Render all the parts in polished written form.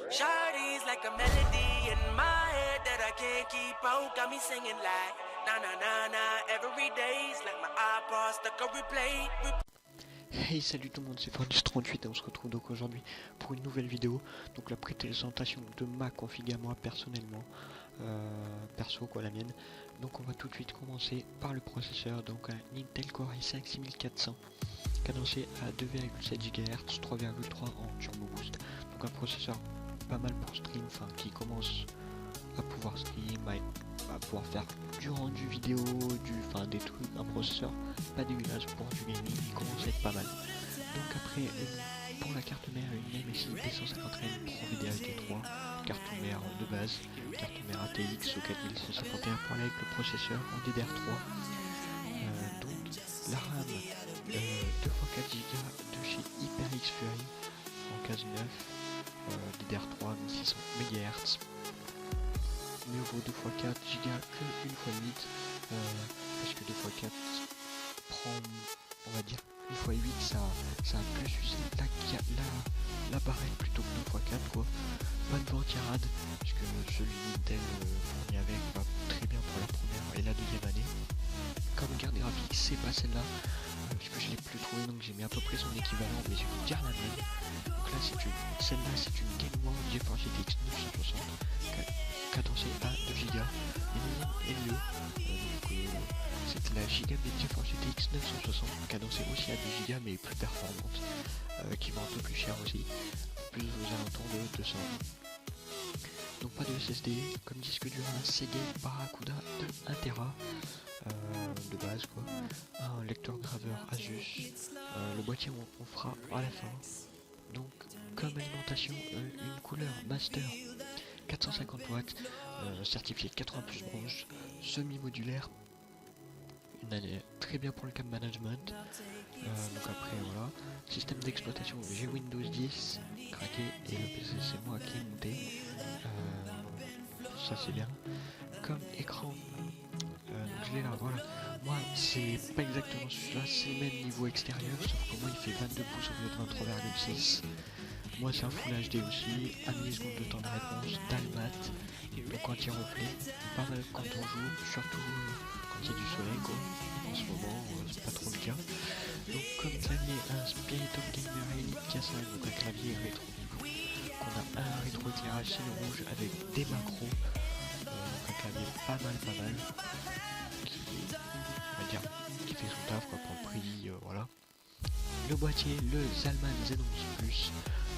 Shawty's like a melody in my head that I can't keep out. Got me singing like na na na na. Every day's like my iPod stuck on replay. Hey, salut tout le monde, c'est Fordus38 et on se retrouve donc aujourd'hui pour une nouvelle vidéo. Donc la présentation de ma config à moi personnellement, perso quoi, la mienne. Donc on va tout de suite commencer par le processeur, donc un Intel Core i5 6400 cadencé à 2,7 GHz, 3,3 en turbo boost. Donc un processeur pas mal pour stream, enfin qui commence à pouvoir stream, à pouvoir faire du rendu vidéo, des trucs, un processeur pas dégueulasse pour du gaming, il commence à être pas mal. Donc après, pour la carte mère, une MSI B150M Pro VDH-D3, carte mère de base, carte mère ATX au 4151 pour aller avec le processeur en DDR3. Donc la RAM 2x4 Go de chez HyperX Fury en case 9, DDR3 1600 MHz. Mieux vaut 2x4 Go que 1x8 parce que 2x4 prend, on va dire, 1x8 ça a plus usé la barrette plutôt que 2x4 quoi. Pas de ventirade puisque celui d'Intel fourni avec va très bien pour la première et la deuxième année. Comme carte graphique c'est pas celle-là puisque je l'ai plus trouvé, donc j'ai mis à peu près son équivalent, mais je vais dire la même. Donc là celle-là c'est une Gameworld GeForce GTX 960 cadencée à 2 Go, et mieux, c'est la Gigabit GeForce GTX 960 cadencée aussi à 2 Go mais plus performante, qui va un peu plus cher aussi, plus aux alentours de 200. Donc pas de SSD, comme disque dur un Seagate Barracuda de 1 Tera de base quoi, un lecteur graveur Asus, le boîtier on fera à la fin. Donc comme alimentation, une couleur Master 450 watts, certifié 80 plus bronze, semi-modulaire, très bien pour le cam management. Donc après voilà, système d'exploitation, j'ai Windows 10 craqué et le PC c'est moi qui ai monté, ça c'est bien. Comme écran, donc je l'ai là, voilà. Moi c'est pas exactement celui-là, c'est le même niveau extérieur, sauf que moi il fait 22 pouces au lieu de 23,6. Moi c'est un Full HD aussi, 1 milliseconde de temps de réponse, Dalmat, donc anti-reflet, pas mal quand on joue, surtout quand il y a du soleil quoi. En ce moment c'est pas trop le cas. Donc comme clavier, un Spirit of Gamer Elite K5, donc un clavier rétro. On a un rétro éclairage ciel rouge avec des macros, donc un clavier pas mal, qui, on va dire, qui fait son taf quoi, pour le prix, voilà. Le boîtier, le Zalman Z11 Plus,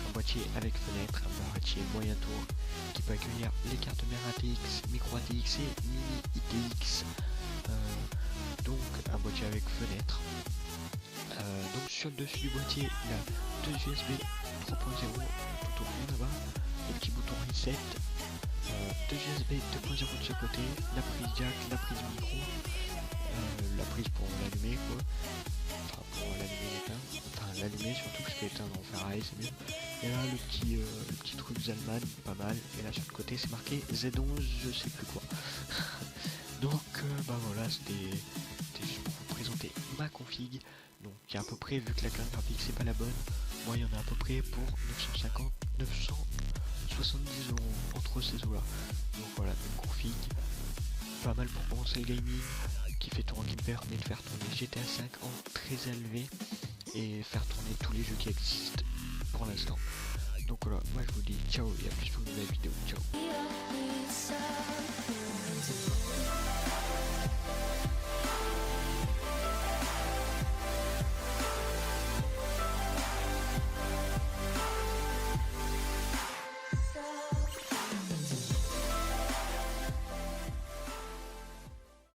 un boîtier avec fenêtre, un boîtier moyen tour qui peut accueillir les cartes mères ATX, micro ATX et mini ITX, donc un boîtier avec fenêtre. Donc sur le dessus du boîtier il y a deux USB 3.0 tout au fond là-bas, le petit bouton reset, deux USB 2.0 de ce côté, la prise jack, la prise micro, la prise pour l'allumer quoi, enfin pour l'allumer l'éteindre, enfin l'allumer surtout parce que l'éteindre en ferraille c'est mieux. Et là le petit truc Zalman, pas mal, et là sur le côté c'est marqué Z11 je sais plus quoi. Donc voilà, c'était juste pour vous présenter ma config. Donc il y a à peu près, vu que la carte graphique c'est pas la bonne, moi il y en a à peu près pour 970 euros entre ces eaux là. Donc voilà, une config pas mal pour commencer le gaming, qui me permet de faire tourner GTA 5 en très élevé et faire tourner tous les jeux qui existent pour l'instant. Donc voilà, moi je vous dis ciao et à plus pour une nouvelle vidéo, ciao.